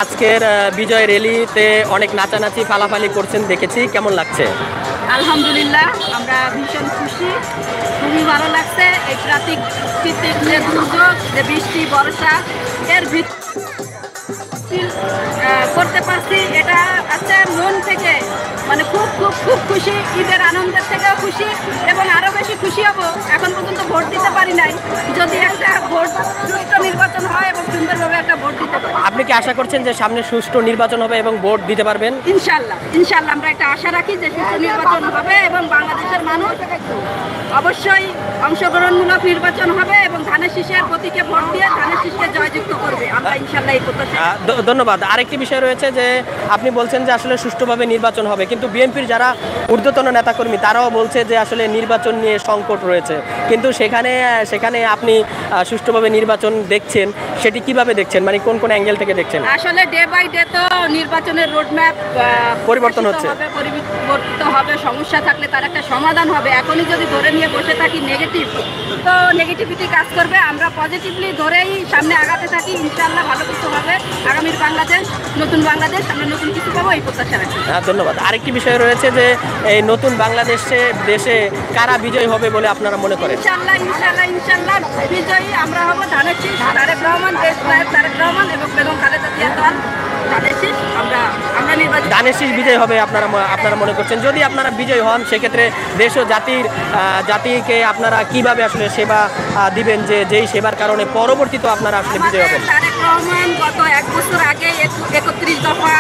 আজকের বিজয় র্যালিতে অনেক নাচানাচি ফালাফালি করছেন দেখেছি, কেমন লাগছে? আলহামদুলিল্লাহ, আমরা ভীষণ খুশি, খুবই ভালো লাগছে। এই প্রাকৃতিক যে দুর্যোগ, যে বৃষ্টি বর্ষা এর করতে পারছি, এটা আছে মন থেকে, মানে খুব খুব খুব খুশি। ঈদের আনন্দের থেকেও খুশি এবং আরও বেশি খুশি হব। এখন পর্যন্ত ভোট দিতে পারি নাই, যদি একটা ভোট সুষ্ঠু নির্বাচন হয় এবং সুন্দরভাবে একটা ভোট দিতে পারি। আপনি কি আশা করছেন যে সামনে সুষ্ঠু নির্বাচন হবে এবং ভোট দিতে পারবেন? ইনশাল্লাহ ইনশাল্লাহ আমরা একটা আশা রাখি যে সুষ্ঠু নির্বাচন হবে এবং বাংলাদেশের মানুষ অবশ্যই অংশগ্রহণমূলক নির্বাচন হবে এবং ধানের শীষের প্রতীকে ভোট দিয়ে ধানের শীষকে জয়যুক্ত করবে। আমরা ইনশাল্লাহ এই প্রত্যাশা। ধন্যবাদ। আরেকটি বিষয় রয়েছে যে আপনি বলছেন যে আসলে সুষ্ঠুভাবে নির্বাচন হবে, কিন্তু বিএনপির যারা ঊর্ধ্বতন নেতাকর্মী তারাও বলছে যে আসলে নির্বাচন নিয়ে সংকট রয়েছে, কিন্তু সেখানে আপনি সুষ্ঠুভাবে নির্বাচন দেখছেন, সেটি কিভাবে দেখছেন, মানে কোন কোন অ্যাঙ্গেল থেকে দেখছেন? আসলে ডে বাই ডে তো নির্বাচনের রোডম্যাপ পরিবর্তন হচ্ছে, পরিবর্তিত হবে। সমস্যা থাকলে তার একটা সমাধান হবে। এখনই যদি ধরে নিয়ে বসে থাকি নেগেটিভ, তো নেগেটিভিটি কাজ করবে। আমরা পজিটিভলি ধরেই সামনে আগাতে থাকি, ইনশাআল্লাহ ভালো কিছু হবে। আগামীর বাংলাদেশ, নতুন বাংলাদেশ, আমরা নতুন কিছু পাবো, এই প্রত্যাশা রাখি। ধন্যবাদ। আরেকটি বিষয় রয়েছে যে এই নতুন দেশে কারা বিজয়ী হবে বলে আপনারা মনে করেন? ইনশাআল্লাহ ইনশাআল্লাহ ইনশাআল্লাহ বিজয়ী আমরা হব ধানের শীষ, তারেক রহমান, দেশ নায়ক তারেক রহমান এবং বেগম খালেদা জিয়া দল। ধানের শীষ আমরা নির্বাচন, ধানের শীষ বিজয় হবে আপনারা মনে করছেন? যদি আপনারা বিজয়ী হন, সেক্ষেত্রে দেশ ও জাতিকে আপনারা কিভাবে আসলে সেবা দিবেন, যেই সেবার কারণে পরবর্তীতে আপনারা আসলে বিজয়ী হবেন? তারেক রহমান গত 1 বছর আগে 31 দফা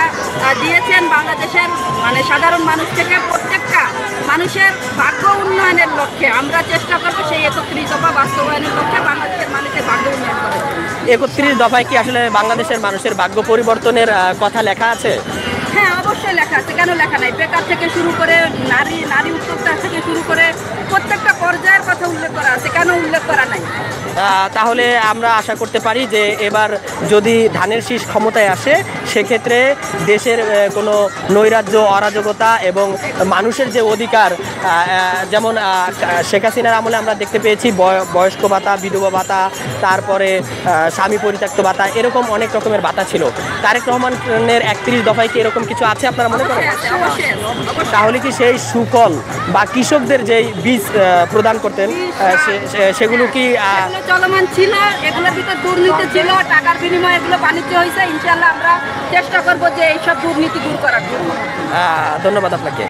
দিয়েছেন বাংলাদেশের মানে সাধারণ মানুষ থেকে প্রত্যেকটা মানুষের ভাগ্য উন্নয়নের লক্ষ্যে। আমরা চেষ্টা করবো সেই 31 দফা বাস্তবায়নের লক্ষ্যে বাংলাদেশের মানুষের ভাগ্য উন্নয়ন করার জন্য। 31 দফায় কি আসলে বাংলাদেশের মানুষের ভাগ্য পরিবর্তনের কথা লেখা আছে? হ্যাঁ, অবশ্যই লেখা আছে। কেন লেখা নাই? বেকার থেকে শুরু করে নারী উদ্যোক্তা থেকে শুরু করে প্রত্যেকটা পর্যায়ের কথা উল্লেখ করা আছে। কেন উল্লেখ করা নাই? তাহলে আমরা আশা করতে পারি যে এবার যদি ধানের শীষ ক্ষমতায় আসে, সেক্ষেত্রে দেশের কোনো নৈরাজ্য, অরাজকতা এবং মানুষের যে অধিকার, যেমন শেখ হাসিনার আমলে আমরা দেখতে পেয়েছি বয়স্ক ভাতা, বিধবা ভাতা, তারপরে স্বামী পরিত্যক্ত ভাতা, এরকম অনেক রকমের ভাতা ছিল। তারেক রহমানের 31 দফায় কি এরকম কিছু আছে আপনারা মনে করেন? তাহলে কি সেই সুফল বা কৃষকদের যেই বীজ প্রদান করতেন সেগুলো কি চলমান ছিল? এগুলোর ভিতরে দুর্নীতি ছিল, টাকার বিনিময়ে এগুলো বাণিজ্য হয়েছে। ইনশাআল্লাহ আমরা চেষ্টা করবো যে এইসব দুর্নীতি দূর করার জন্য। ধন্যবাদ আপনাকে।